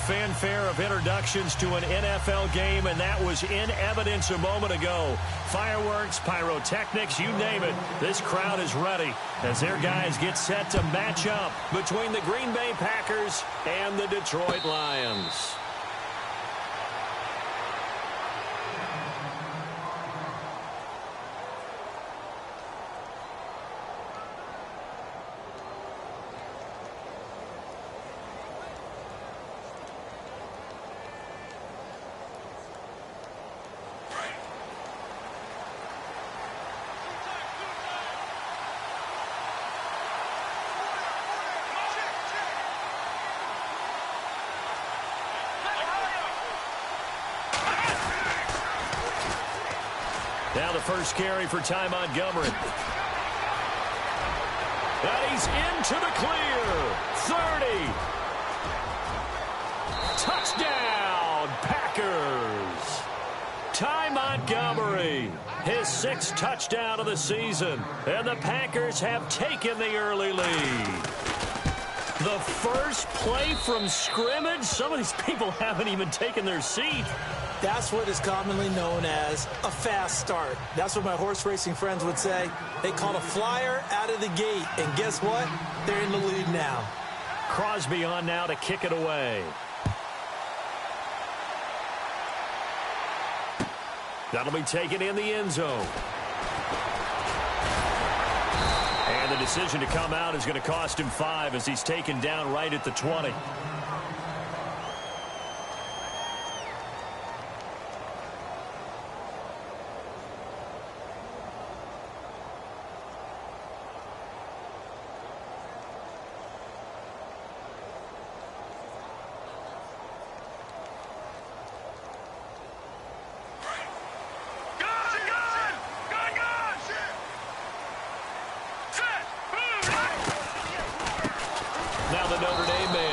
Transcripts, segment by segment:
fanfare of introductions to an NFL game, and that was in evidence a moment ago. Fireworks, pyrotechnics, you name it. This crowd is ready as their guys get set to match up between the Green Bay Packers and the Detroit Lions. Now the first carry for Ty Montgomery. And he's into the clear. 30. Touchdown, Packers. Ty Montgomery, his 6th touchdown of the season. And the Packers have taken the early lead. The first play from scrimmage. Some of these people haven't even taken their seat. That's what is commonly known as a fast start. That's what my horse racing friends would say. They call a flyer out of the gate. And guess what? They're in the lead now. Crosby on now to kick it away. That'll be taken in the end zone. And the decision to come out is going to cost him 5 as he's taken down right at the 20.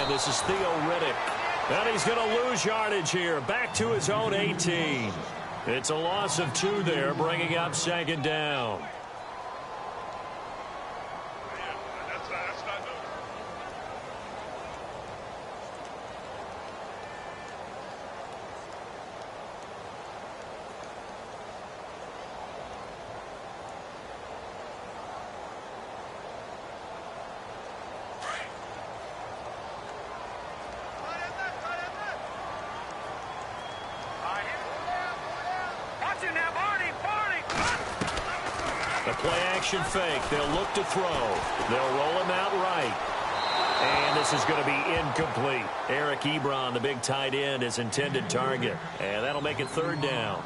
This is Theo Riddick. And he's going to lose yardage here. Back to his own 18. It's a loss of 2 there, bringing up 2nd down. Play-action fake. They'll look to throw. They'll roll him out right. And this is going to be incomplete. Eric Ebron, the big tight end, is intended target. And that'll make it 3rd down.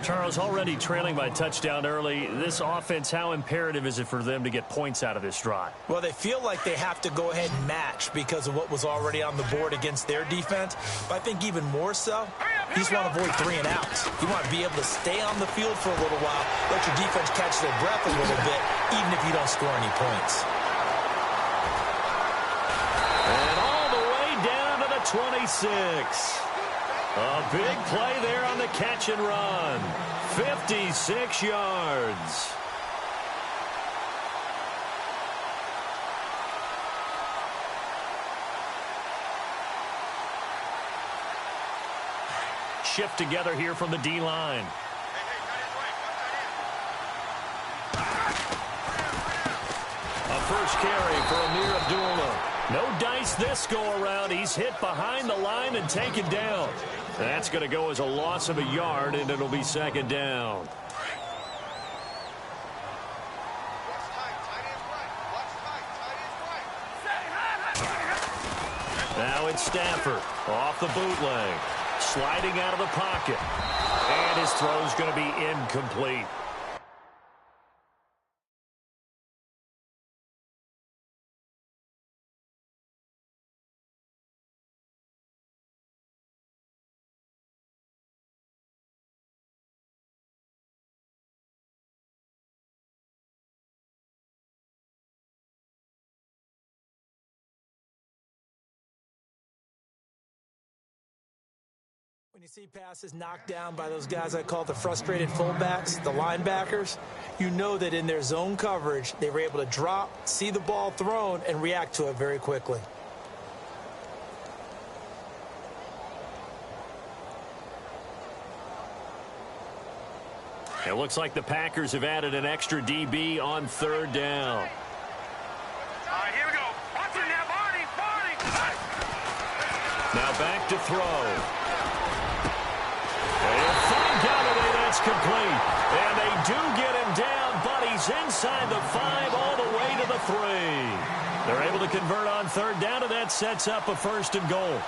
Charles, already trailing by touchdown early. This offense, how imperative is it for them to get points out of this drive? Well, they feel like they have to go ahead and match because of what was already on the board against their defense. But I think even more so, you just want to avoid 3 and outs. You want to be able to stay on the field for a little while, let your defense catch their breath a little bit, even if you don't score any points. And all the way down to the 26. A big play there on the catch and run. 56 yards. Shift together here from the D-line. A first carry for Amir Abdullah. No dice this go-around. He's hit behind the line and taken down. That's going to go as a loss of a yard, and it'll be 2nd down. Now it's Stafford off the bootleg. Sliding out of the pocket. And his throw's going to be incomplete. When you see passes knocked down by those guys I call the frustrated fullbacks, the linebackers, you know that in their zone coverage, they were able to drop, see the ball thrown, and react to it very quickly. It looks like the Packers have added an extra DB on third down. All right, here we go. Watch it now, Barney. Now back to throw. And find Galladay, that's complete. And they do get him down, but he's inside the 5 all the way to the 3. They're able to convert on third down, and that sets up a 1st and goal.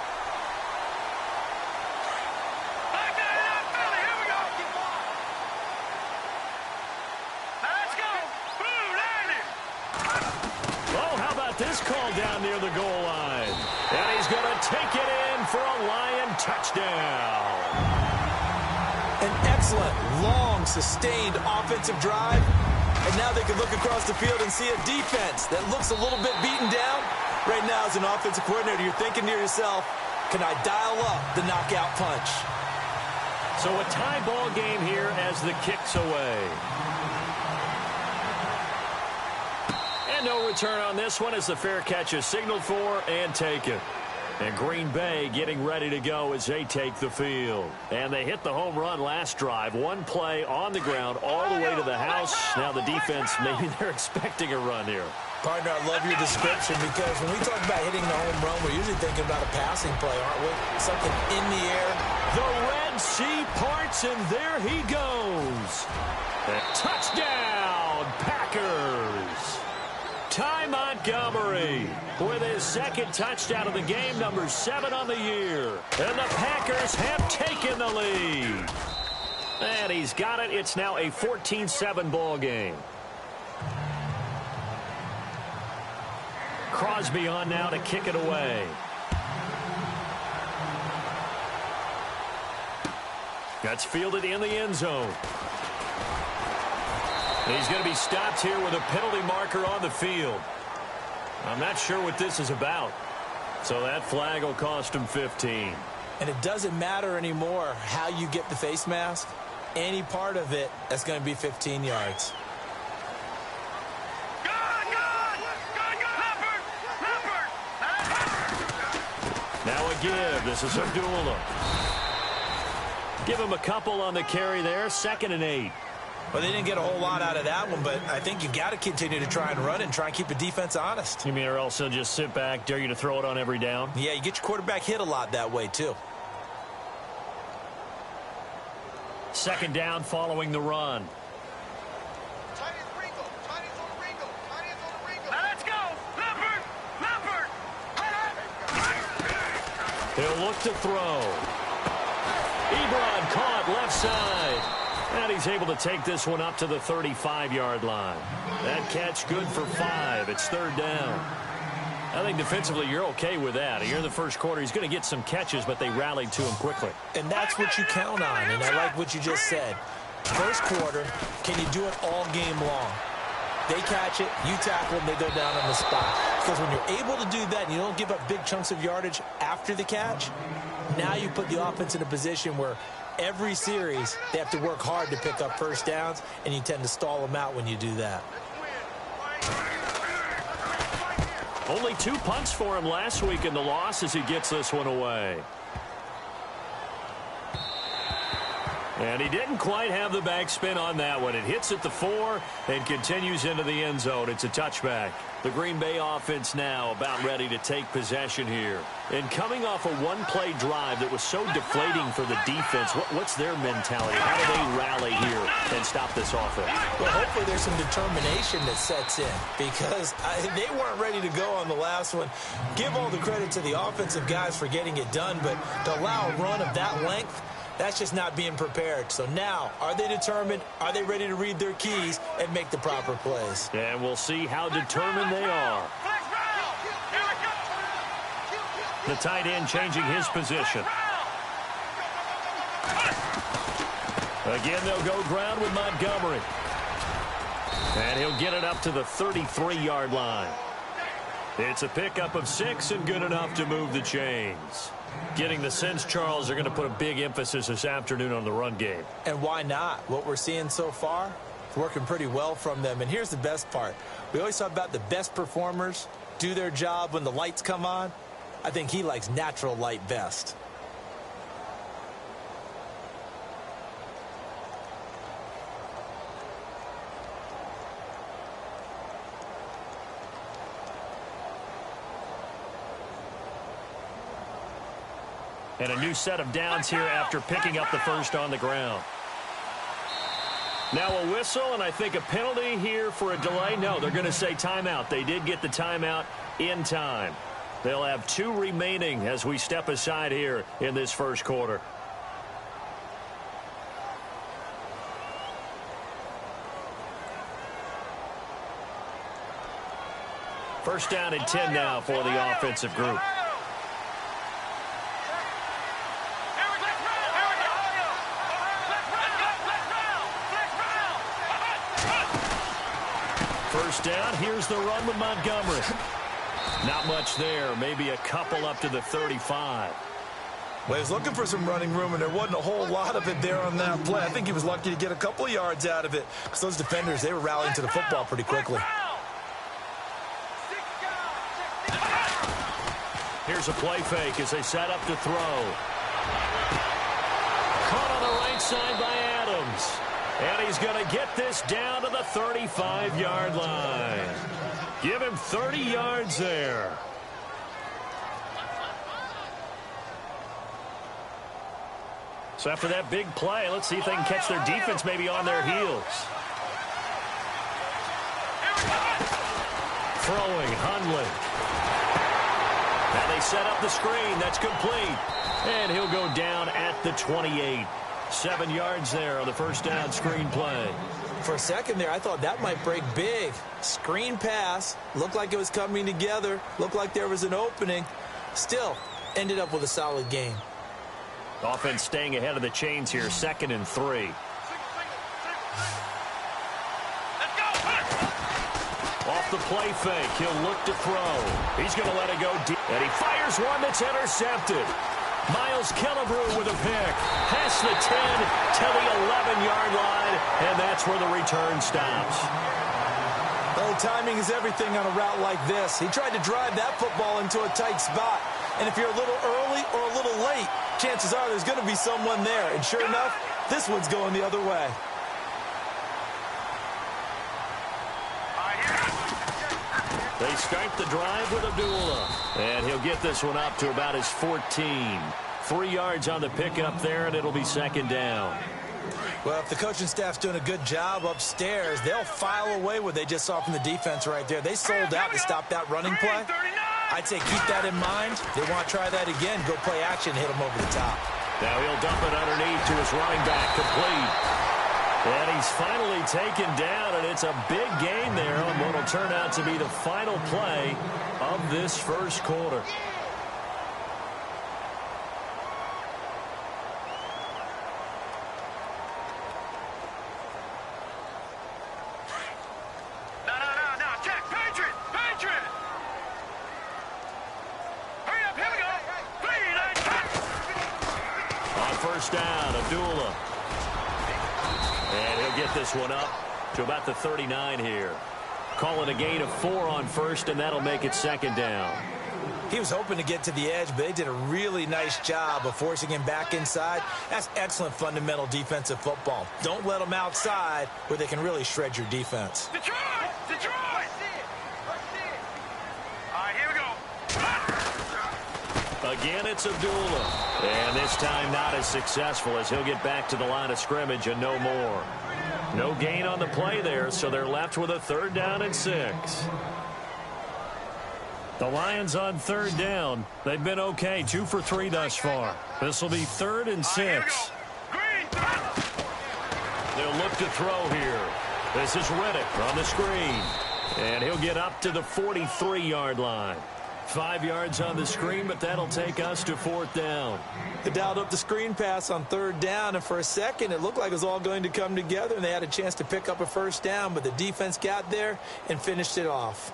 This call down near the goal line. And he's going to take it in for a Lion touchdown. An excellent, long, sustained offensive drive. And now they can look across the field and see a defense that looks a little bit beaten down. Right now, as an offensive coordinator, you're thinking to yourself, can I dial up the knockout punch? So a tie ball game here as the kick's away. No return on this one as the fair catch is signaled for and taken. And Green Bay getting ready to go as they take the field. And they hit the home run last drive. One play on the ground all the way to the house. Now the defense, maybe they're expecting a run here. Partner, I love your description because when we talk about hitting the home run, we're usually thinking about a passing play, aren't we? Something in the air. The Red Sea parts, and there he goes. And touchdown, Packers. Ty Montgomery with his 2nd touchdown of the game, number 7 on the year. And the Packers have taken the lead. And he's got it. It's now a 14-7 ball game. Crosby on now to kick it away. That's fielded in the end zone. He's going to be stopped here with a penalty marker on the field. I'm not sure what this is about. So that flag will cost him 15. And it doesn't matter anymore how you get the face mask. Any part of it, that's going to be 15 yards. Now a give. This is Abdullah. Give him a couple on the carry there. 2nd and 8. Well, they didn't get a whole lot out of that one, but I think you've got to continue to try and run and try and keep the defense honest. You mean or else they'll just sit back, dare you to throw it on every down? Yeah, you get your quarterback hit a lot that way, too. 2nd down following the run. Let's go! Leopard! He'll look to throw. Ebron caught left side. And he's able to take this one up to the 35-yard line. That catch good for 5. It's 3rd down. I think defensively you're okay with that. Here in the first quarter, he's going to get some catches, but they rallied to him quickly. And that's what you count on, and I like what you just said. First quarter, can you do it all game long? They catch it, you tackle them, they go down on the spot. Because when you're able to do that and you don't give up big chunks of yardage after the catch, now you put the offense in a position where every series, they have to work hard to pick up first downs, and you tend to stall them out when you do that. Only 2 punts for him last week in the loss as he gets this one away. And he didn't quite have the backspin on that one. It hits at the 4 and continues into the end zone. It's a touchback. The Green Bay offense now about ready to take possession here. And coming off a one-play drive that was so deflating for the defense, what's their mentality? How do they rally here and stop this offense? Well, hopefully there's some determination that sets in because they weren't ready to go on the last one. Give all the credit to the offensive guys for getting it done, but to allow a run of that length, that's just not being prepared. So now, are they determined? Are they ready to read their keys and make the proper plays? And we'll see how determined they are. The tight end changing his position. Again, they'll go ground with Montgomery. And he'll get it up to the 33-yard line. It's a pickup of 6 and good enough to move the chains. Getting the sense, Charles, they're going to put a big emphasis this afternoon on the run game. And why not? What we're seeing so far, it's working pretty well from them. And here's the best part. We always talk about the best performers do their job when the lights come on. I think he likes natural light best. And a new set of downs here after picking up the first on the ground. Now a whistle, and I think a penalty here for a delay. No, they're going to say timeout. They did get the timeout in time. They'll have 2 remaining as we step aside here in this first quarter. First down and 10 now for the offensive group. First down, here's the run with Montgomery. Not much there, maybe a couple up to the 35. Well, he was looking for some running room, and there wasn't a whole lot of it there on that play. I think he was lucky to get a couple of yards out of it, because those defenders, they were rallying to the football pretty quickly. Here's a play fake as they set up to throw. Caught on the right side by Adams. And he's going to get this down to the 35-yard line. Give him 30 yards there. So after that big play, let's see if they can catch their defense maybe on their heels. Throwing, Hundley. Now they set up the screen. That's complete. And he'll go down at the 28. 7 yards there on the first down screen play. For a second there, I thought that might break big. Screen pass. Looked like it was coming together. Looked like there was an opening. Still, ended up with a solid game. Offense staying ahead of the chains here. 2nd and 3. Off the play fake. He'll look to throw. He's going to let it go deep. And he fires one that's intercepted. Miles Killebrew with a pick. Past the 10 to the 11-yard line, and that's where the return stops. Oh, timing is everything on a route like this. He tried to drive that football into a tight spot. And if you're a little early or a little late, chances are there's going to be someone there. And sure enough, this one's going the other way. They start the drive with Abdullah. And he'll get this one up to about his 14. 3 yards on the pickup there, and it'll be 2nd down. Well, if the coaching staff's doing a good job upstairs, they'll file away what they just saw from the defense right there. They sold out to stop that running play. I'd say keep that in mind. They want to try that again. Go play action, hit them over the top. Now he'll dump it underneath to his running back, complete. And he's finally taken down, and it's a big gain there on what will turn out to be the final play of this first quarter. No, check, Patriot! Hurry up, here we go! 3, 9, On first down, Abdullah. And he'll get this one up to about the 39 here. Calling a gain of 4 on first, and that'll make it 2nd down. He was hoping to get to the edge, but they did a really nice job of forcing him back inside. That's excellent fundamental defensive football. Don't let them outside where they can really shred your defense. Detroit! All right, here we go. Again, it's Abdullah. And this time not as successful as he'll get back to the line of scrimmage and no more. No gain on the play there, so they're left with a 3rd down and 6. The Lions on 3rd down. They've been okay, 2 for 3 thus far. This will be 3rd and 6. They'll look to throw here. This is Riddick on the screen. And he'll get up to the 43-yard line. 5 yards on the screen, but that'll take us to 4th down. They dialed up the screen pass on 3rd down, and for a second it looked like it was all going to come together, and they had a chance to pick up a first down, but the defense got there and finished it off.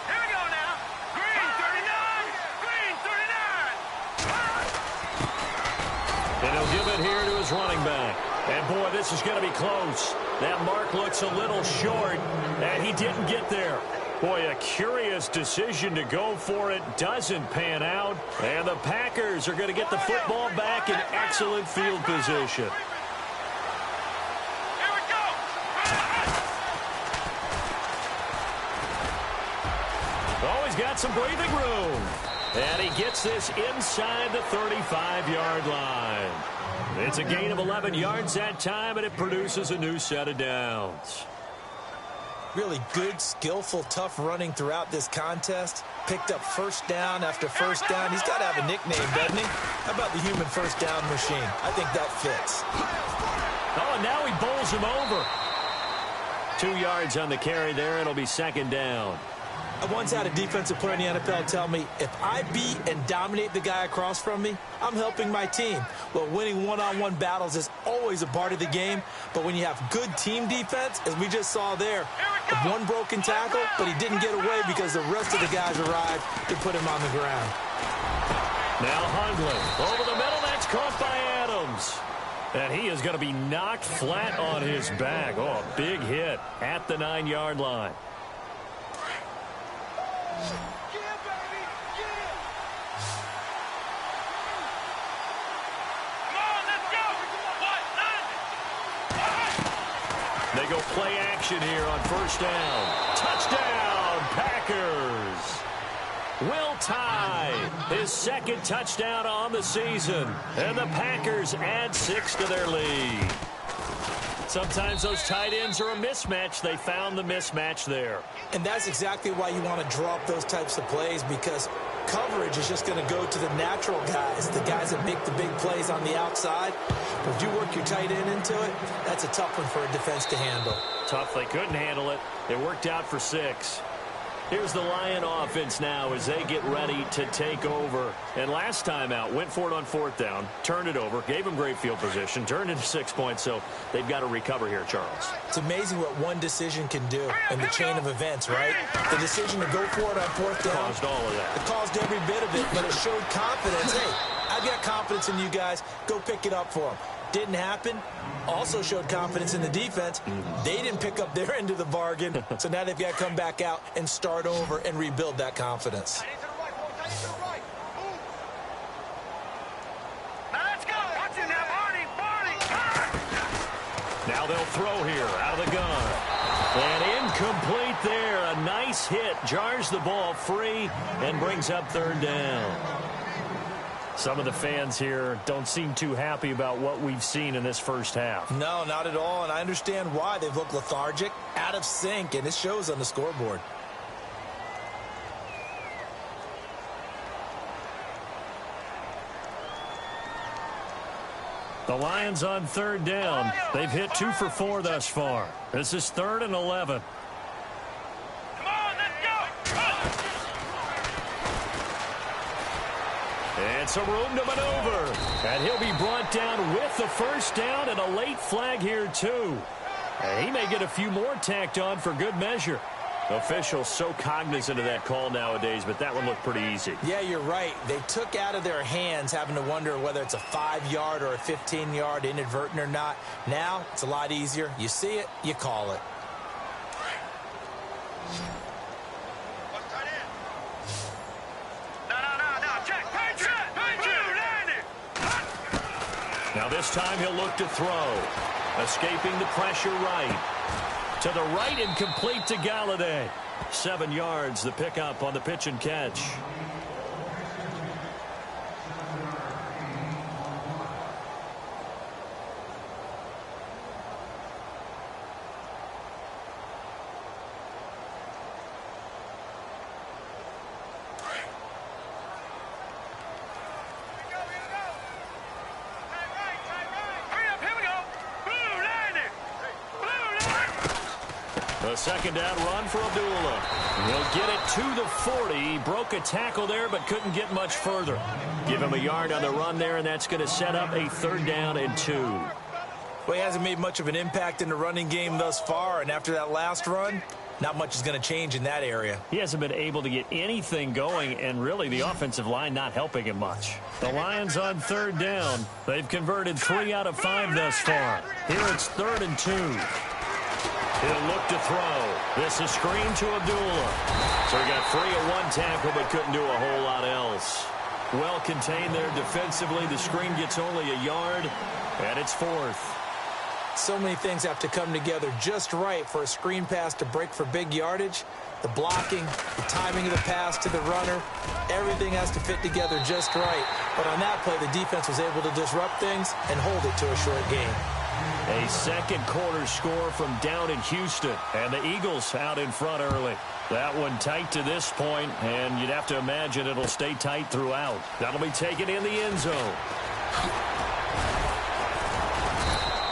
Here we go now. Green 39. And he'll give it here to his running back. And, boy, this is going to be close. That mark looks a little short, and he didn't get there. Boy, a curious decision to go for it. Doesn't pan out. And the Packers are going to get the football back in excellent field position. Here we go. Oh, he's got some breathing room. And he gets this inside the 35-yard line. It's a gain of 11 yards that time, and it produces a new set of downs. Really good, skillful, tough running throughout this contest. Picked up first down after first down. He's got to have a nickname, doesn't he? How about the human first down machine? I think that fits. Oh, and now he bowls him over. 2 yards on the carry there. It'll be second down. I once had a defensive player in the NFL tell me, if I beat and dominate the guy across from me, I'm helping my team. Well, winning one-on-one battles is always a part of the game, but when you have good team defense, as we just saw there, one broken tackle, but he didn't get away because the rest of the guys arrived to put him on the ground. Now Hundley over the middle. That's caught by Adams. And he is going to be knocked flat on his back. Oh, a big hit at the 9-yard line. They go play action here on first down. Touchdown, Packers. Will Tye, his second touchdown on the season. And the Packers add 6 to their lead. Sometimes those tight ends are a mismatch. They found the mismatch there. And that's exactly why you want to draw up those types of plays, because coverage is just going to go to the natural guys, the guys that make the big plays on the outside. But if you work your tight end into it, that's a tough one for a defense to handle. Tough. They couldn't handle it. It worked out for 6. Here's the Lion offense now as they get ready to take over. And last time out, went for it on fourth down, turned it over, gave them great field position, turned into 6 points, so they've got to recover here, Charles. It's amazing what one decision can do in the chain of events, right? The decision to go for it on fourth down caused all of that. It caused every bit of it, but it showed confidence. Hey, I've got confidence in you guys. Go pick it up for them. Didn't happen. Also showed confidence in the defense. They didn't pick up their end of the bargain, so now they've got to come back out and start over and rebuild that confidence. Now they'll throw here out of the gun. And incomplete there. A nice hit. Jars the ball free and brings up third down. Some of the fans here don't seem too happy about what we've seen in this first half. No, not at all, and I understand why. They've looked lethargic, out of sync, and it shows on the scoreboard. The Lions on third down. They've hit 2 for 4 thus far. This is 3rd and 11. And some room to maneuver. And he'll be brought down with the first down and a late flag here, too. And he may get a few more tacked on for good measure. Officials so cognizant of that call nowadays, but that one looked pretty easy. Yeah, you're right. They took out of their hands having to wonder whether it's a 5-yard or a 15-yard inadvertent or not. Now, it's a lot easier. You see it, you call it. Now this time he'll look to throw. Escaping the pressure right. To the right and complete to Galladay. 7 yards, the pickup on the pitch and catch. A second down run for Abdullah. He'll get it to the 40. He broke a tackle there, but couldn't get much further. Give him a yard on the run there, and that's going to set up a 3rd down and 2. Well, he hasn't made much of an impact in the running game thus far, and after that last run, not much is going to change in that area. He hasn't been able to get anything going, and really the offensive line not helping him much. The Lions on 3rd down. They've converted 3 out of 5 thus far. Here it's 3rd and 2. He'll look to throw. This is screen to Abdullah. So he got free of 1 tackle, but couldn't do a whole lot else. Well contained there defensively. The screen gets only a yard, and it's 4th. So many things have to come together just right for a screen pass to break for big yardage. The blocking, the timing of the pass to the runner, everything has to fit together just right. But on that play, the defense was able to disrupt things and hold it to a short game. A second quarter score from down in Houston, and the Eagles out in front early. That one tight to this point, and you'd have to imagine it'll stay tight throughout. That'll be taken in the end zone.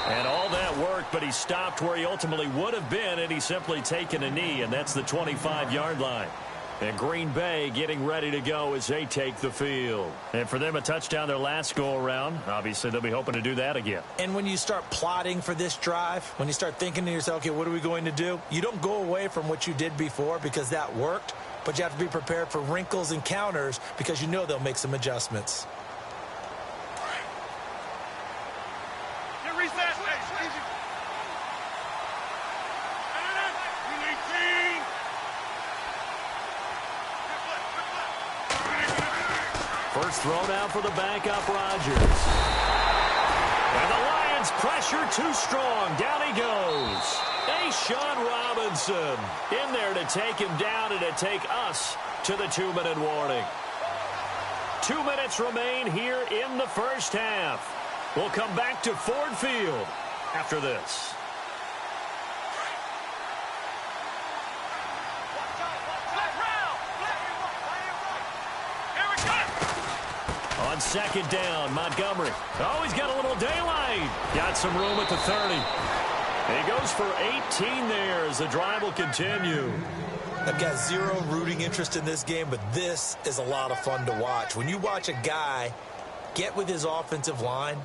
And all that work, but he stopped where he ultimately would have been, and he's simply taken a knee, and that's the 25-yard line. And Green Bay getting ready to go as they take the field. And for them, a touchdown their last go-around. Obviously, they'll be hoping to do that again. And when you start plotting for this drive, when you start thinking to yourself, okay, what are we going to do? You don't go away from what you did before because that worked, but you have to be prepared for wrinkles and counters because you know they'll make some adjustments. First thrown out for the backup, Rodgers. And the Lions pressure too strong. Down he goes. Sean Robinson in there to take him down and to take us to the 2-minute warning. 2 minutes remain here in the first half. We'll come back to Ford Field after this. On second down, Montgomery. Oh, he's got a little daylight. Got some room at the 30. He goes for 18 there as the drive will continue. I've got zero rooting interest in this game, but this is a lot of fun to watch. When you watch a guy get with his offensive line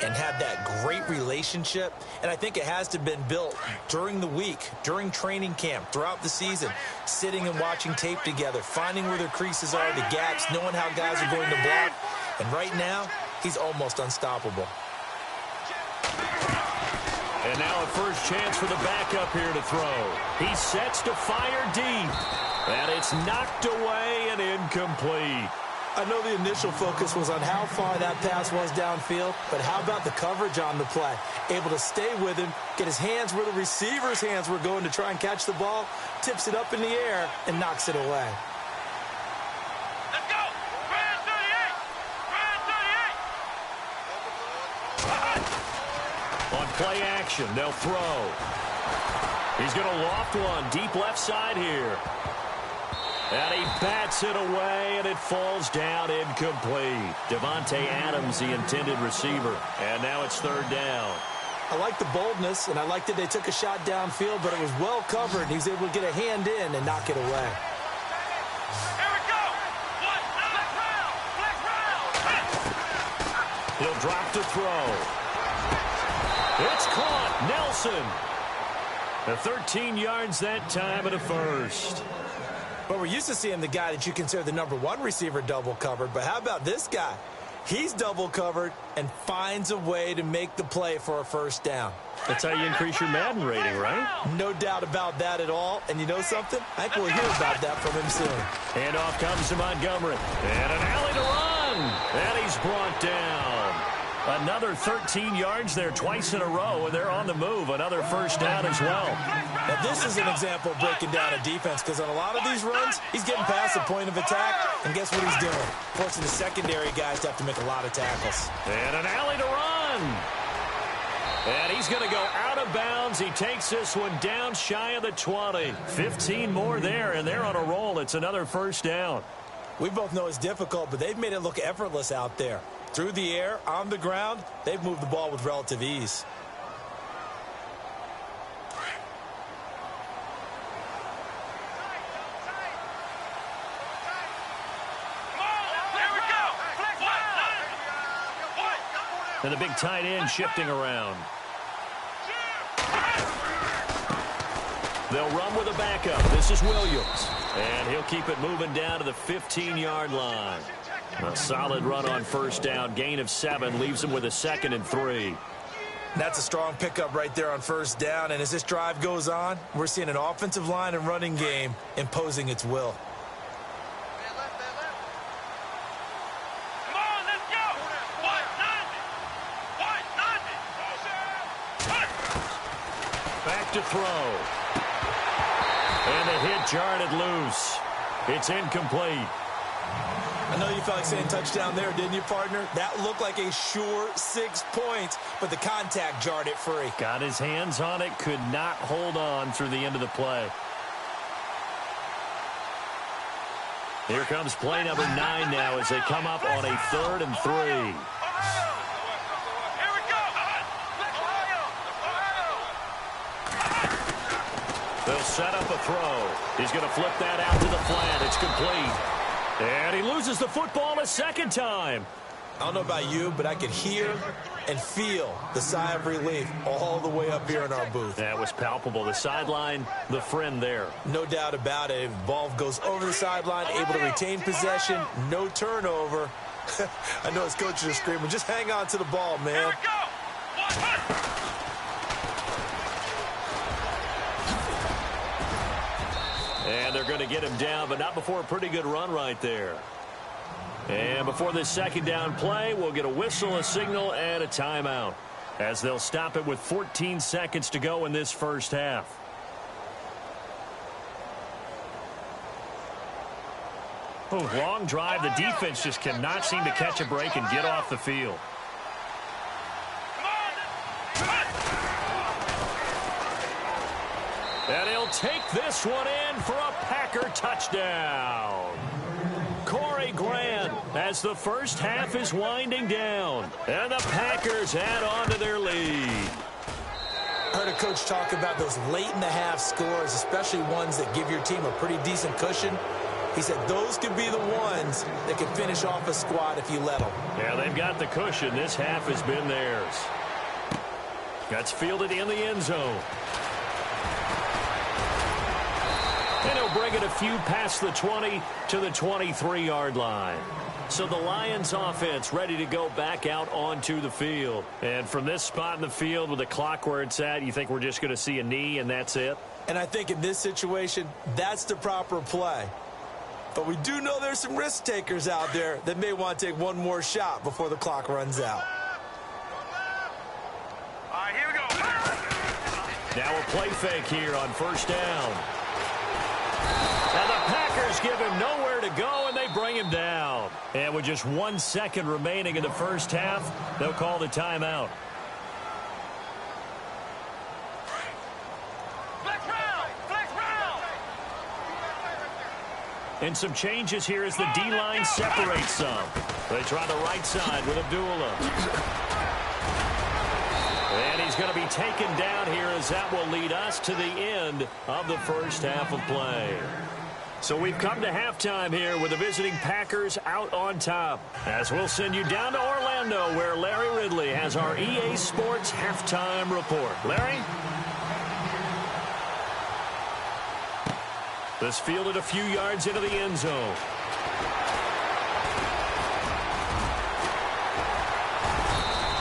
and have that great relationship, and I think it has to have been built during the week, during training camp, throughout the season, sitting and watching tape together, finding where their creases are, the gaps, knowing how guys are going to block. And right now, he's almost unstoppable. And now a first chance for the backup here to throw. He sets to fire deep. And it's knocked away and incomplete. I know the initial focus was on how far that pass was downfield, but how about the coverage on the play? Able to stay with him, get his hands where the receiver's hands were going to try and catch the ball, tips it up in the air, and knocks it away. Let's go! Brand 38! Brand 38! On play action, they'll throw. He's going to loft one deep left side here. And he bats it away, and it falls down incomplete. Devontae Adams, the intended receiver. And now it's third down. I like the boldness, and I like that they took a shot downfield, but it was well covered, and he was able to get a hand in and knock it away. Here we go! Flex round! He'll drop to throw. It's caught. Nelson. The 13 yards that time and a first. But we're used to seeing the guy that you consider the #1 receiver double covered. But how about this guy? He's double covered and finds a way to make the play for a first down. That's how you increase your Madden rating, right? No doubt about that at all. And you know something? I think we'll hear about that from him soon. Handoff comes to Montgomery. And an alley to run. And he's brought down. Another 13 yards there twice in a row, and they're on the move. Another first down as well. Now, this is an example of breaking down a defense, because on a lot of these runs, he's getting past the point of attack, and guess what he's doing? Forcing the secondary guys to have to make a lot of tackles. And an alley to run. And he's going to go out of bounds. He takes this one down shy of the 20. 15 more there, and they're on a roll. It's another first down. We both know it's difficult, but they've made it look effortless out there. Through the air, on the ground, they've moved the ball with relative ease. And the big tight end shifting around. They'll run with a backup. This is Williams. And he'll keep it moving down to the 15-yard line. A solid run on first down. Gain of 7 leaves him with a 2nd and 3. That's a strong pickup right there on first down. And as this drive goes on, we're seeing an offensive line and running game imposing its will. Come on, let's go! 190! Back to throw. And the hit jarred it loose. It's incomplete. I know you felt like saying touchdown there, didn't you, partner? That looked like a sure 6 points, but the contact jarred it free. Got his hands on it, could not hold on through the end of the play. Here comes play number 9 now as they come up on a 3rd and 3. Here we go. They'll set up a throw. He's going to flip that out to the flat. It's complete. And he loses the football a second time. I don't know about you, but I could hear and feel the sigh of relief all the way up here in our booth. That was palpable. The sideline, the friend there. No doubt about it. The ball goes over the sideline, able to retain possession, no turnover. I know his coaches are screaming, just hang on to the ball, man. Here we go. And they're going to get him down, but not before a pretty good run right there. And before this second down play, we'll get a whistle, a signal, and a timeout, as they'll stop it with 14 seconds to go in this first half. Oh, long drive. The defense just cannot seem to catch a break and get off the field. And he'll take this one in for a Packer touchdown. Corey Grant as the first half is winding down. And the Packers add on to their lead. I heard a coach talk about those late-in-the-half scores, especially ones that give your team a pretty decent cushion. He said those could be the ones that can finish off a squad if you let them. Yeah, they've got the cushion. This half has been theirs. That's fielded in the end zone. And he'll bring it a few past the 20 to the 23-yard line. So the Lions offense ready to go back out onto the field. And from this spot in the field with the clock where it's at, you think we're just going to see a knee and that's it? And I think in this situation, that's the proper play. But we do know there's some risk takers out there that may want to take one more shot before the clock runs out. All right, here we go. Now a play fake here on first down. And the Packers give him nowhere to go, and they bring him down. And with just 1 second remaining in the first half, they'll call the timeout. Flex round. Flex round. And some changes here as the D-line separates some. They try the right side with Abdullah. And he's going to be taken down here as that will lead us to the end of the first half of play. So we've come to halftime here with the visiting Packers out on top. As we'll send you down to Orlando where Larry Ridley has our EA Sports halftime report. Larry? This fielded a few yards into the end zone.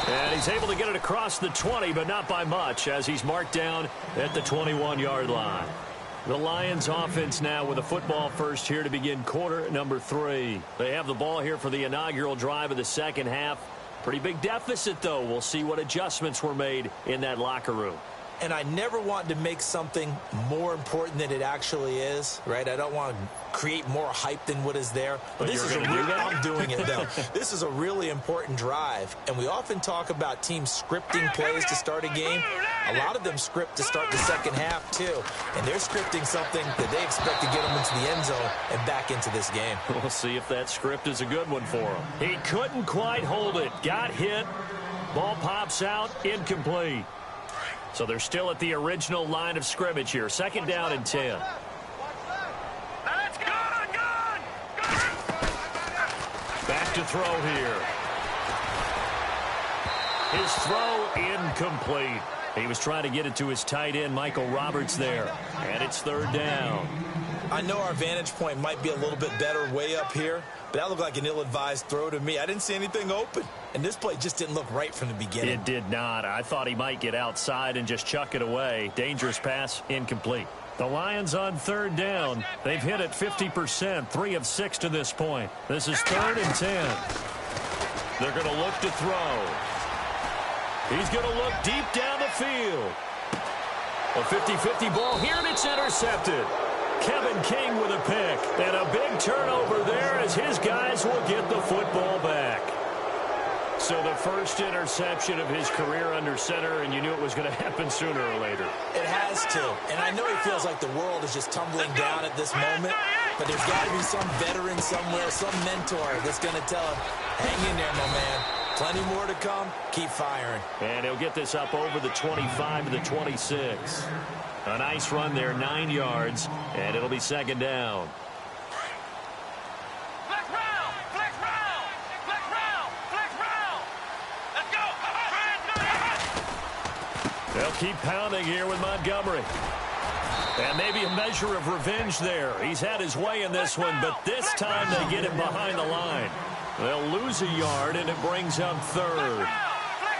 And he's able to get it across the 20, but not by much, as he's marked down at the 21-yard line. The Lions offense now with a football first here to begin quarter number 3. They have the ball here for the inaugural drive of the second half. Pretty big deficit, though. We'll see what adjustments were made in that locker room. And I never want to make something more important than it actually is, right? I don't want to create more hype than what is there. But this is I'm doing it, though. This is a really important drive. And we often talk about teams scripting plays to start a game. A lot of them script to start the second half, too. And they're scripting something that they expect to get them into the end zone and back into this game. We'll see if that script is a good one for him. He couldn't quite hold it. Got hit. Ball pops out. Incomplete. So they're still at the original line of scrimmage here. Second down and 10. That's good. Back to throw here. His throw incomplete. He was trying to get it to his tight end, Michael Roberts, there. And it's third down. I know our vantage point might be a little bit better way up here, but that looked like an ill-advised throw to me. I didn't see anything open, and this play just didn't look right from the beginning. It did not. I thought he might get outside and just chuck it away. Dangerous pass, incomplete. The Lions on third down. They've hit it 50%, 3 of 6 to this point. This is third and 10. They're going to look to throw. He's going to look deep down the field. A 50-50 ball here, and it's intercepted. Kevin King with a pick. And a big turnover there as his guys will get the football back. So the first interception of his career under center, and you knew it was going to happen sooner or later. It has to. And I know he feels like the world is just tumbling down at this moment, but there's got to be some veteran somewhere, some mentor that's going to tell him, hang in there, my man. Plenty more to come. Keep firing. And he'll get this up over the 25 to the 26. A nice run there, 9 yards, and it'll be second down. They'll keep pounding here with Montgomery. And maybe a measure of revenge there. He's had his way in this one, but this time they get him behind the line. They'll lose a yard, and it brings up third.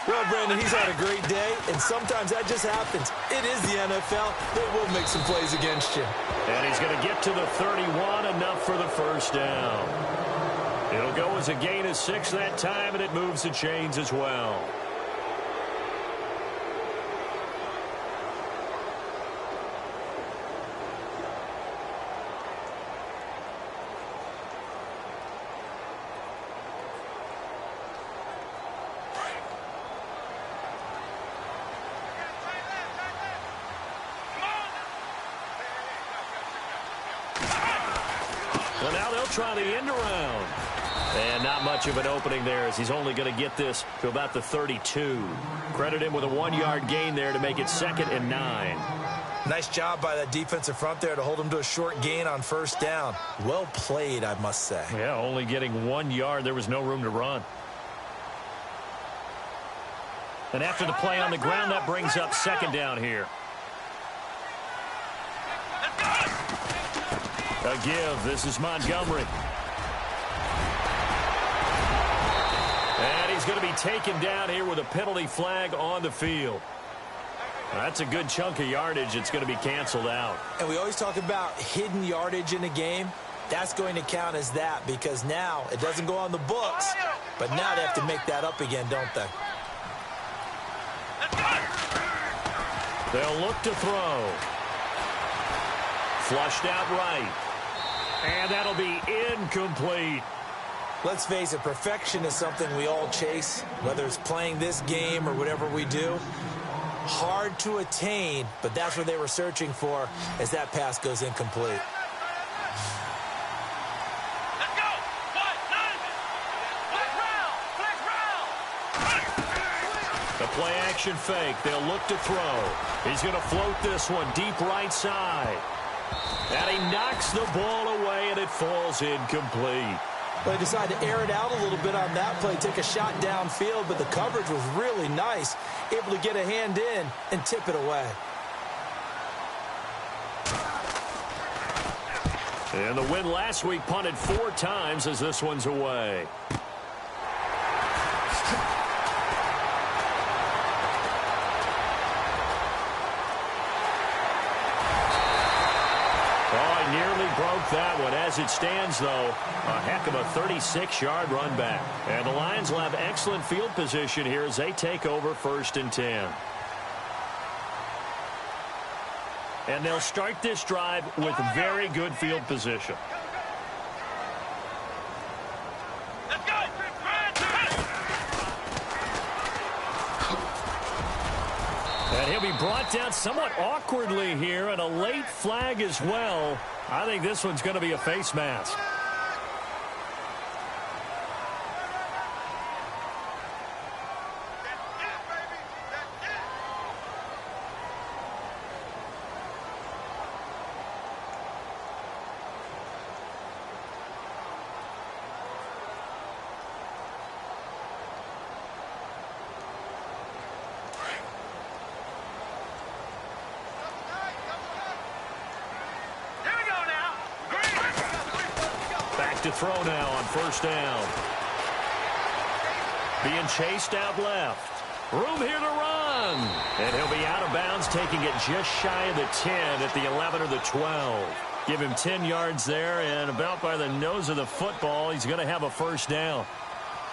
Well, Brandon, he's had a great day, and sometimes that just happens. It is the NFL. They will make some plays against you. And he's going to get to the 31, enough for the first down. It'll go as a gain of 6 that time, and it moves the chains as well. Well, now they'll try the end around. And not much of an opening there as he's only going to get this to about the 32. Credit him with a 1-yard gain there to make it 2nd and 9. Nice job by that defensive front there to hold him to a short gain on first down. Well played, I must say. Yeah, only getting 1 yard. There was no room to run. And after the play on the ground, that brings up second down here. A give. This is Montgomery. And he's going to be taken down here with a penalty flag on the field. That's a good chunk of yardage. It's going to be canceled out. And we always talk about hidden yardage in a game. That's going to count as that because now it doesn't go on the books, but now they have to make that up again, don't they? They'll look to throw. Flushed out right. And that'll be incomplete. Let's face it, perfection is something we all chase, whether it's playing this game or whatever we do. Hard to attain, but that's what they were searching for as that pass goes incomplete. Let's go! The play action fake. They'll look to throw. He's going to float this one deep right side. And he knocks the ball away, and it falls incomplete. They decided to air it out a little bit on that play, take a shot downfield, but the coverage was really nice, able to get a hand in and tip it away. And the win last week punted 4 times as this one's away. Broke that one. As it stands, though, a heck of a 36-yard run back. And the Lions will have excellent field position here as they take over 1st and 10. And they'll start this drive with very good field position. And he'll be brought down somewhat awkwardly here, and a late flag as well. I think this one's going to be a face mask. To throw now on 1st down. Being chased out left. Room here to run. And he'll be out of bounds, taking it just shy of the 10 at the 11 or the 12. Give him 10 yards there, and about by the nose of the football, he's going to have a 1st down.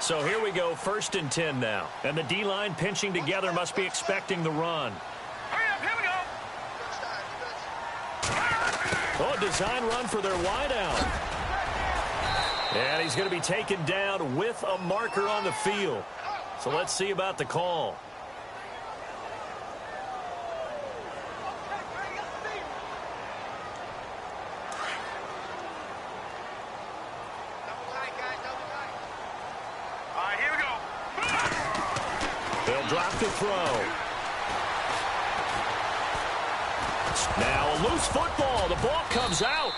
So here we go, 1st and 10 now. And the D-line pinching together must be expecting the run. Hurry up, here we go. Oh, a design run for their wideout. And he's going to be taken down with a marker on the field. So let's see about the call. They'll drop the throw. Now a loose football. The ball comes out.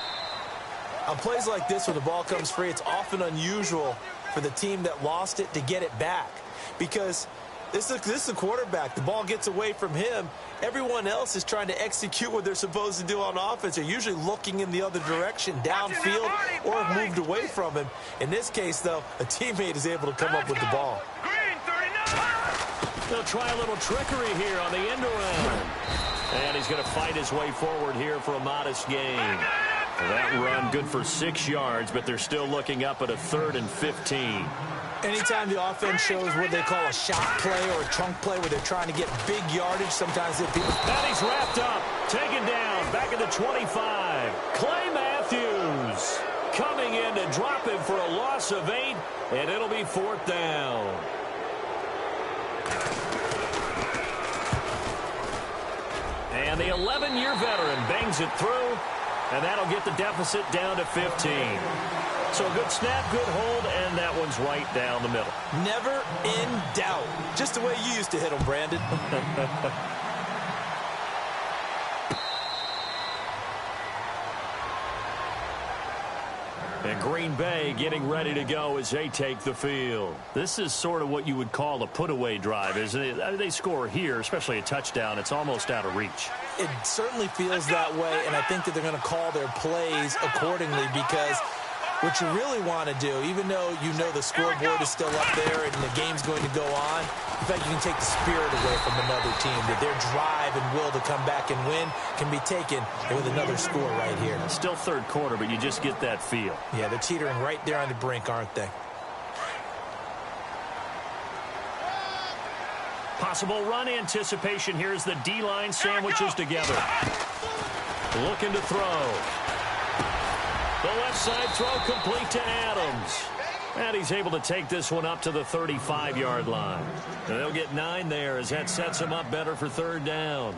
On plays like this where the ball comes free, it's often unusual for the team that lost it to get it back. Because this is a quarterback. The ball gets away from him. Everyone else is trying to execute what they're supposed to do on offense. They're usually looking in the other direction, downfield, or have moved away from him. In this case, though, a teammate is able to come up with the ball. They'll try a little trickery here on the end around. And he's going to fight his way forward here for a modest gain. That run good for 6 yards, but they're still looking up at a 3rd and 15. Anytime the offense shows what they call a shot play or a chunk play where they're trying to get big yardage, sometimes if people... And he's wrapped up, taken down, back at the 25. Clay Matthews coming in to drop him for a loss of 8, and it'll be 4th down. And the 11-year veteran bangs it through, and that'll get the deficit down to 15. So a good snap, good hold, and that one's right down the middle. Never in doubt. Just the way you used to hit them, Brandon. And Green Bay getting ready to go as they take the field. This is sort of what you would call a put-away drive, isn't it? I mean, they score here, especially a touchdown. It's almost out of reach. It certainly feels that way, and I think that they're going to call their plays accordingly because what you really want to do, even though you know the scoreboard is still up there and the game's going to go on, in fact, you can take the spirit away from another team, that their drive and will to come back and win can be taken with another score right here. Still 3rd quarter, but you just get that feel. Yeah, they're teetering right there on the brink, aren't they? Possible run anticipation. Here's the D-line sandwiches together. Looking to throw. The left side throw complete to Adams. And he's able to take this one up to the 35-yard line. And they'll get 9 there as that sets him up better for 3rd down.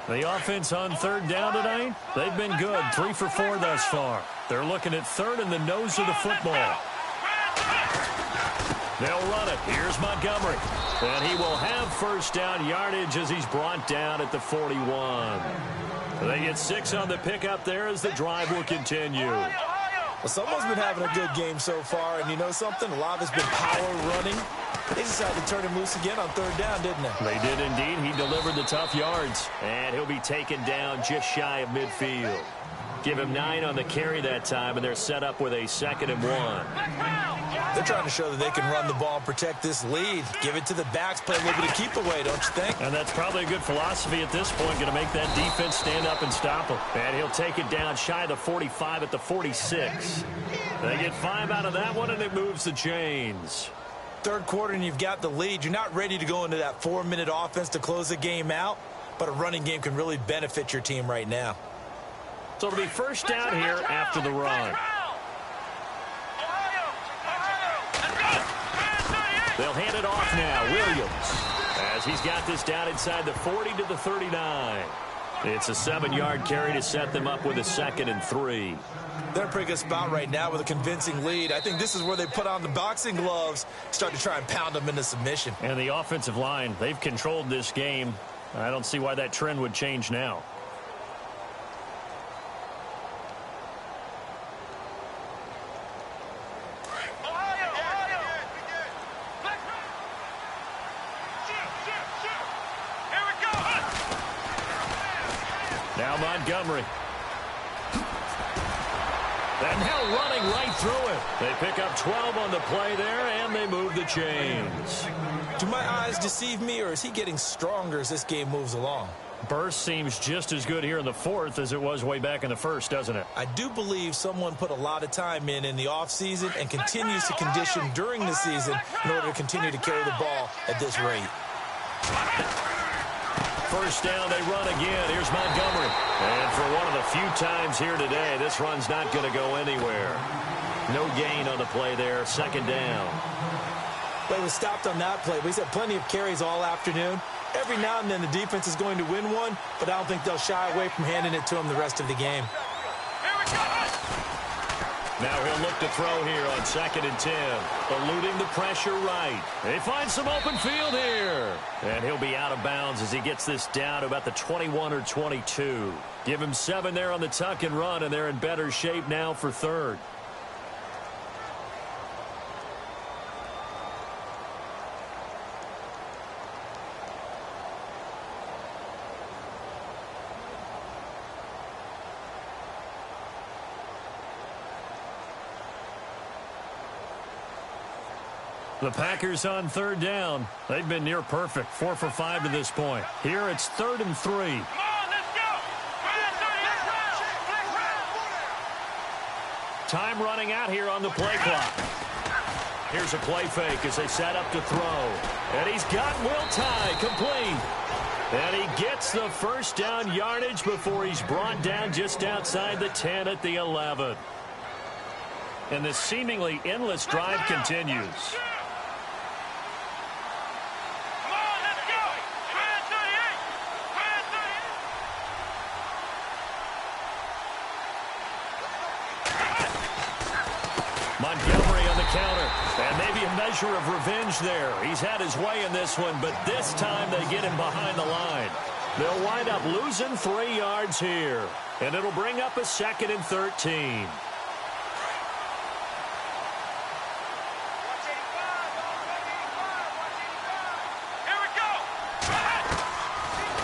The offense on 3rd down tonight, they've been good. 3 for 4 thus far. They're looking at 3rd in the nose of the football. They'll run it. Here's Montgomery. And he will have 1st down yardage as he's brought down at the 41. They get 6 on the pickup there as the drive will continue. Well, someone's been having a good game so far, and you know something? A lot of it's been power running. They decided to turn him loose again on 3rd down, didn't they? They did indeed. He delivered the tough yards. And he'll be taken down just shy of midfield. Give him 9 on the carry that time, and they're set up with a 2nd and 1. They're trying to show that they can run the ball and protect this lead. Give it to the backs, play a little bit of keep away, don't you think? And that's probably a good philosophy at this point, going to make that defense stand up and stop him. And he'll take it down shy of the 45 at the 46. They get 5 out of that one, and it moves the chains. 3rd quarter, and you've got the lead. You're not ready to go into that 4-minute offense to close the game out, but a running game can really benefit your team right now. So it'll be 1st down here after the run. They'll hand it off now. Williams, as he's got this down inside the 40 to the 39. It's a 7-yard carry to set them up with a 2nd and 3. They're in a pretty good spot right now with a convincing lead. I think this is where they put on the boxing gloves, start to try and pound them into submission. And the offensive line, they've controlled this game. I don't see why that trend would change now. Now Montgomery. And now running right through it. They pick up 12 on the play there, and they move the chains. Do my eyes deceive me, or is he getting stronger as this game moves along? Burst seems just as good here in the 4th as it was way back in the 1st, doesn't it? I do believe someone put a lot of time in the offseason and continues to condition during the season in order to continue to carry the ball at this rate. first down, they run again. Here's Montgomery. And for one of the few times here today, this run's not going to go anywhere. No gain on the play there. Second down. Play was stopped on that play. He's had plenty of carries all afternoon. Every now and then the defense is going to win one, but I don't think they'll shy away from handing it to him the rest of the game. Now he'll look to throw here on 2nd and 10. Eluding the pressure right. They find some open field here. And he'll be out of bounds as he gets this down to about the 21 or 22. Give him 7 there on the tuck and run, and they're in better shape now for 3rd. The Packers on 3rd down. They've been near perfect, 4 for 5 to this point. Here it's 3rd and 3. Come on, let's go. Time running out here on the play clock. Here's a play fake as they set up to throw. And he's got Will Tye complete. And he gets the first down yardage before he's brought down just outside the 10 at the 11. And this seemingly endless drive continues. Montgomery on the counter, and maybe a measure of revenge there. He's had his way in this one, but this time they get him behind the line. They'll wind up losing 3 yards here, and it'll bring up a 2nd and 13.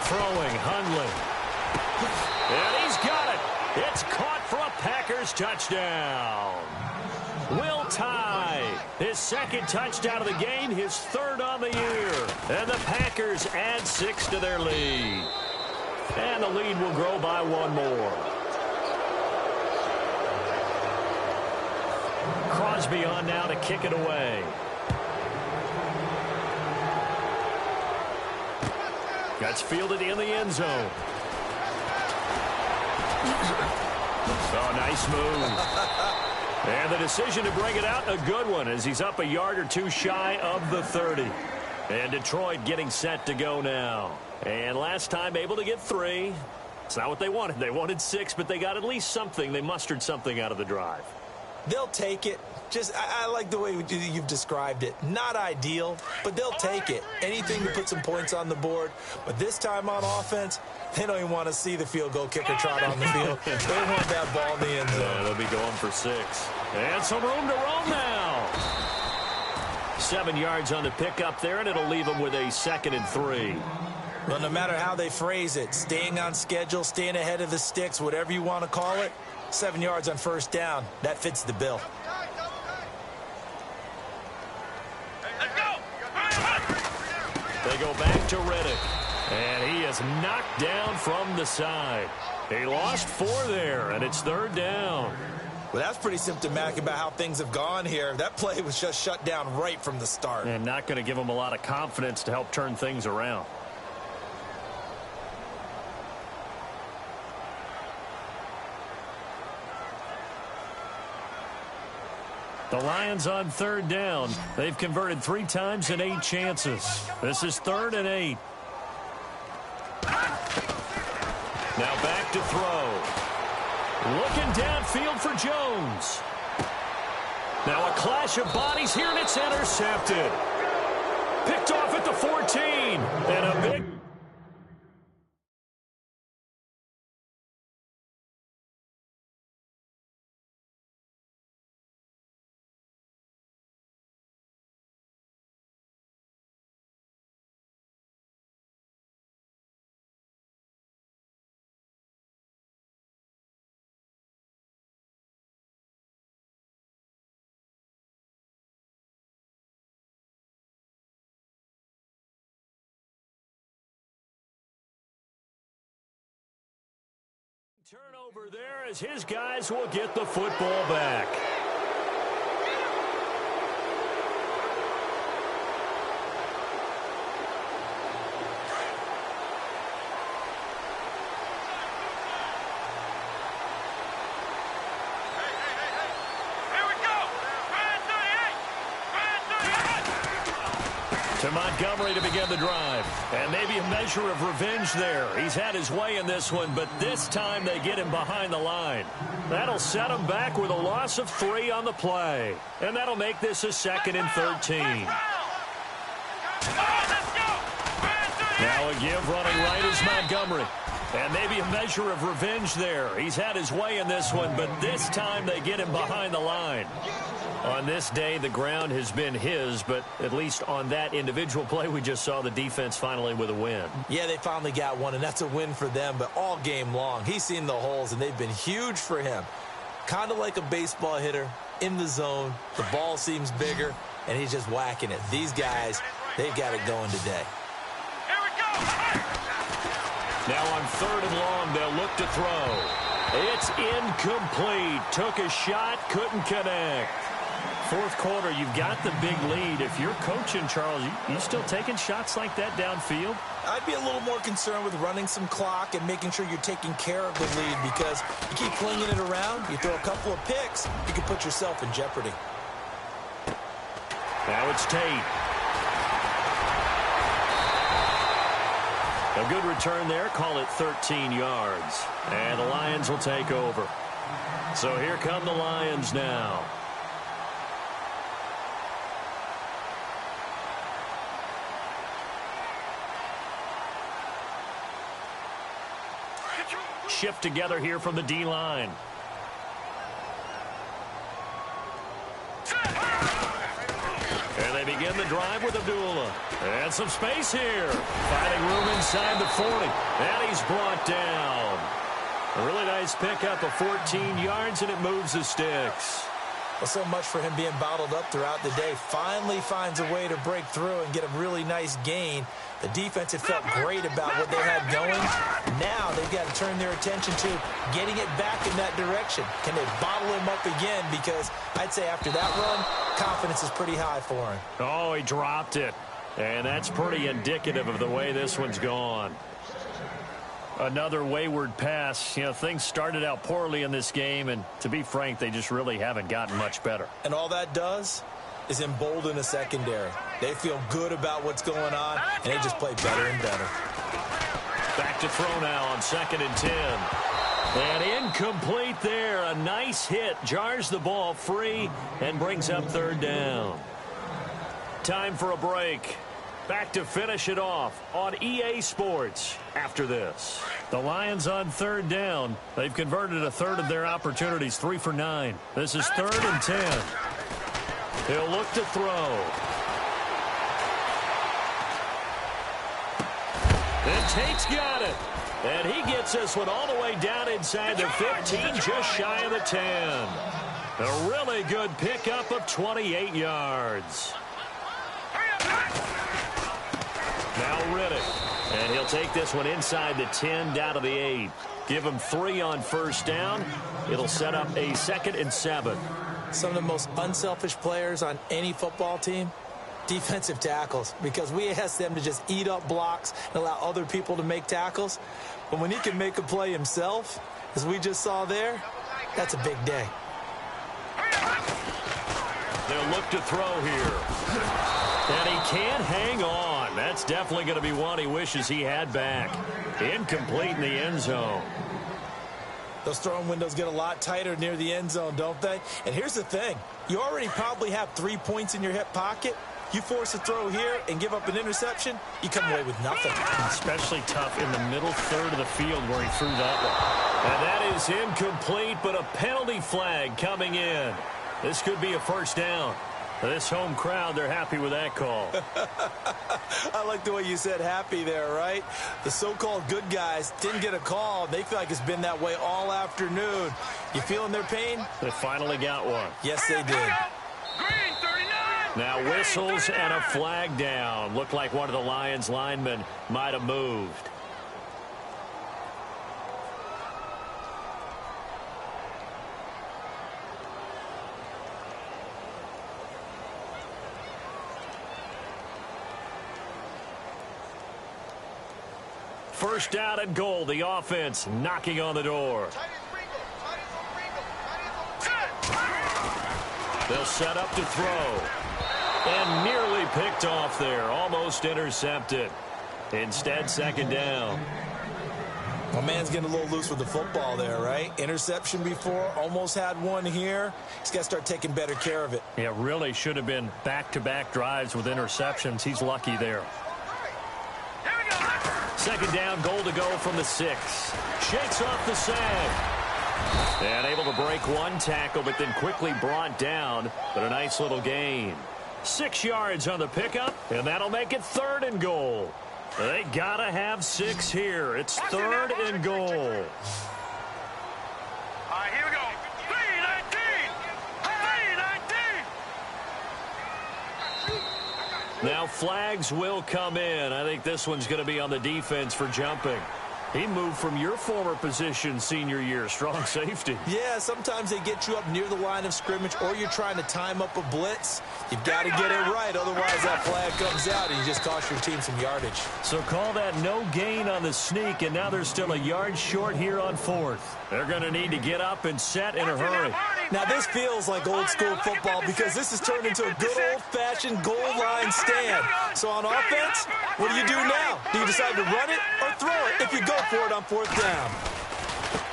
Throwing, Hundley. And he's got it. It's caught for a Packers touchdown. Will Tye, his 2nd touchdown of the game, his 3rd on the year. And the Packers add 6 to their lead. And the lead will grow by 1 more. Crosby on now to kick it away. That's fielded in the end zone. Oh, nice move. And the decision to bring it out, a good one, as he's up a yard or 2 shy of the 30. And Detroit getting set to go now. And last time able to get 3. It's not what they wanted. They wanted 6, but they got at least something. They mustered something out of the drive. They'll take it. I like the way you've described it. Not ideal, but they'll take it. Anything to put some points on the board. But this time on offense, they don't even want to see the field goal kicker trot on the field. They want that ball in the end zone. Yeah, they'll be going for 6. And some room to roam now. 7 yards on the pickup there, and it'll leave them with a 2nd and 3. Well, no matter how they phrase it, staying on schedule, staying ahead of the sticks, whatever you want to call it, 7 yards on first down, that fits the bill. They go back to Reddick, and he is knocked down from the side. He lost 4 there, and it's 3rd down. Well, that's pretty symptomatic about how things have gone here. That play was just shut down right from the start. And not going to give him a lot of confidence to help turn things around. The Lions on 3rd down. They've converted 3 times in 8 chances. This is 3rd and 8. Now back to throw. Looking downfield for Jones. Now a clash of bodies here, and it's intercepted. Picked off at the 14. And a big... Turnover there as his guys will get the football back. To Montgomery to begin the drive. And maybe a measure of revenge there. He's had his way in this one, but this time they get him behind the line. That'll set him back with a loss of 3 on the play. And that'll make this a 2nd and 13. Now a give running right is Montgomery. And maybe a measure of revenge there. He's had his way in this one, but this time they get him behind the line. On this day, the ground has been his, but at least on that individual play, we just saw the defense finally with a win. Yeah, they finally got one, and that's a win for them, but all game long, he's seen the holes, and they've been huge for him. Kind of like a baseball hitter in the zone. The ball seems bigger, and he's just whacking it. These guys, they've got it going today. Here we go. Now on 3rd and long, they'll look to throw. It's incomplete. Took a shot, couldn't connect. 4th quarter, you've got the big lead. If you're coaching, Charles, you still taking shots like that downfield? I'd be a little more concerned with running some clock and making sure you're taking care of the lead, because you keep flinging it around, you throw a couple of picks, you can put yourself in jeopardy. Now it's Tate. A good return there. Call it 13 yards. And the Lions will take over. So here come the Lions now. Shift together here from the D-line. And they begin the drive with Abdullah. And some space here. Finding room inside the 40. And he's brought down. A really nice pickup of 14 yards, and it moves the sticks. Well, so much for him being bottled up throughout the day. Finally finds a way to break through and get a really nice gain. The defense had felt great about what they had going. Now they've got to turn their attention to getting it back in that direction. Can they bottle him up again? Because I'd say after that run, confidence is pretty high for him. Oh, he dropped it. And that's pretty indicative of the way this one's gone. Another wayward pass. You know, things started out poorly in this game, and to be frank, they just really haven't gotten much better. And all that does is embolden a secondary. They feel good about what's going on, and they just play better and better. Back to throw now on 2nd and 10. And incomplete there. A nice hit. Jars the ball free and brings up 3rd down. Time for a break. Back to finish it off on EA Sports after this. The Lions on 3rd down. They've converted a third of their opportunities, 3 for 9. This is 3rd and 10. He'll look to throw. And Tate's got it. And he gets this one all the way down inside the 15, just shy of the 10. A really good pickup of 28 yards. Now Riddick. And he'll take this one inside the 10, down to the 8. Give him 3 on 1st down. It'll set up a 2nd and 7. Some of the most unselfish players on any football team, defensive tackles, because we ask them to just eat up blocks and allow other people to make tackles. But when he can make a play himself, as we just saw there, that's a big day. They'll look to throw here. And he can't hang on. That's definitely going to be one he wishes he had back. Incomplete in the end zone. Those throwing windows get a lot tighter near the end zone, don't they? And here's the thing. You already probably have 3 points in your hip pocket. You force a throw here and give up an interception, you come away with nothing. Especially tough in the middle third of the field where he threw that one. And that is incomplete, but a penalty flag coming in. This could be a 1st down. This home crowd, they're happy with that call. I like the way you said happy there, right? The so-called good guys didn't get a call. They feel like it's been that way all afternoon. You feeling their pain? They finally got one. Yes, they did. Green 39. Now whistles and a flag down. Looked like one of the Lions linemen might have moved. First down and goal. The offense knocking on the door. They'll set up to throw. And nearly picked off there, almost intercepted. Instead, second down. My man's getting a little loose with the football there, right? Interception before, almost had one here. He's got to start taking better care of it. Yeah, really should have been back-to-back drives with interceptions. He's lucky there. Second down, goal to go from the 6. Shakes off the sag. And able to break one tackle, but then quickly brought down. But a nice little gain. 6 yards on the pickup, and that'll make it 3rd and goal. They gotta have 6 here. It's 3rd and goal. All right, here we go. 3-19. 3-19. Now flags will come in. I think this one's going to be on the defense for jumping. He moved from your former position senior year, strong safety. Yeah, sometimes they get you up near the line of scrimmage, or you're trying to time up a blitz. You've got to get it right, otherwise that flag comes out and you just cost your team some yardage. So call that no gain on the sneak, and now they're still a yard short here on 4th. They're going to need to get up and set in a hurry. Now this feels like old school football because this has turned into a good old-fashioned goal line stand. So on offense, what do you do now? Do you decide to run it or throw it if you go for it on 4th down?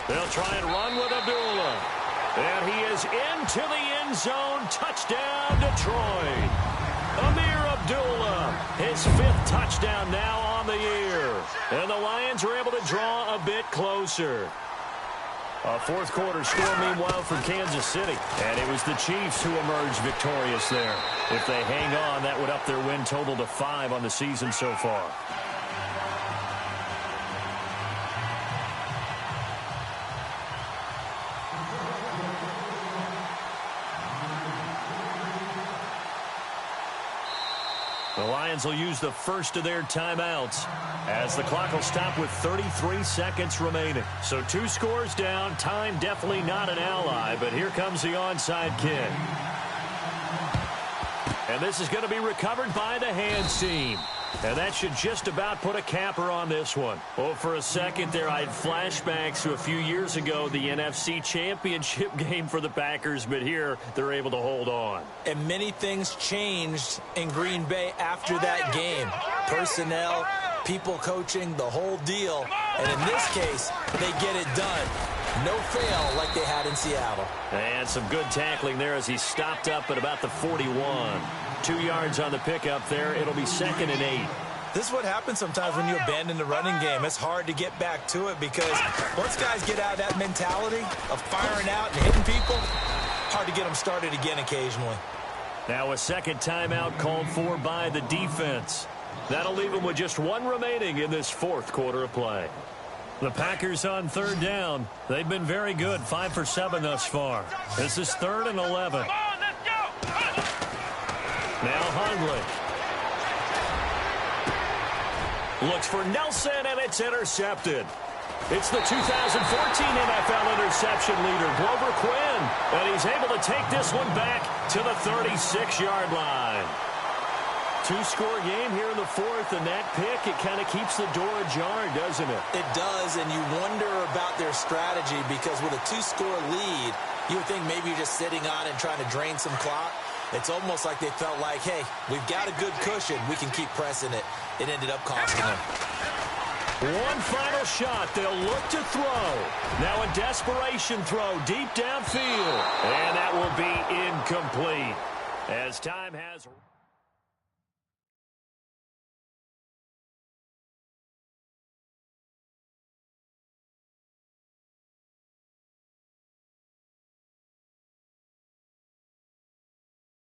They'll try and run with Abdullah. And he is into the end zone. Touchdown, Detroit. Amir Abdullah, his 5th touchdown now on the year. And the Lions are able to draw a bit closer. A 4th quarter score, meanwhile, from Kansas City. And it was the Chiefs who emerged victorious there. If they hang on, that would up their win total to 5 on the season so far. The Lions will use the first of their timeouts as the clock will stop with 33 seconds remaining. So 2 scores down. Time definitely not an ally, but here comes the onside kick. And this is going to be recovered by the hands team. And that should just about put a capper on this one. Oh, for a second there, I had flashbacks to a few years ago, the NFC Championship game for the Packers, but here they're able to hold on. And many things changed in Green Bay after that game. Personnel, people coaching, the whole deal. And in this case, they get it done. No fail like they had in Seattle. And some good tackling there as he stopped up at about the 41. 2 yards on the pickup there. It'll be 2nd and 8. This is what happens sometimes when you abandon the running game. It's hard to get back to it because once guys get out of that mentality of firing out and hitting people, hard to get them started again occasionally. Now a second timeout called for by the defense. That'll leave them with just 1 remaining in this 4th quarter of play. The Packers on 3rd down. They've been very good, 5 for 7 thus far. This is 3rd and 11. Now Hundley. Looks for Nelson, and it's intercepted. It's the 2014 NFL interception leader, Glover Quinn. And he's able to take this one back to the 36-yard line. 2-score game here in the 4th, and that pick, it kind of keeps the door ajar, doesn't it? It does, and you wonder about their strategy because with a 2-score lead, you would think maybe you're just sitting on and trying to drain some clock. It's almost like they felt like, hey, we've got a good cushion. We can keep pressing it. It ended up costing them. One final shot. They'll look to throw. Now a desperation throw deep downfield. And that will be incomplete as time has...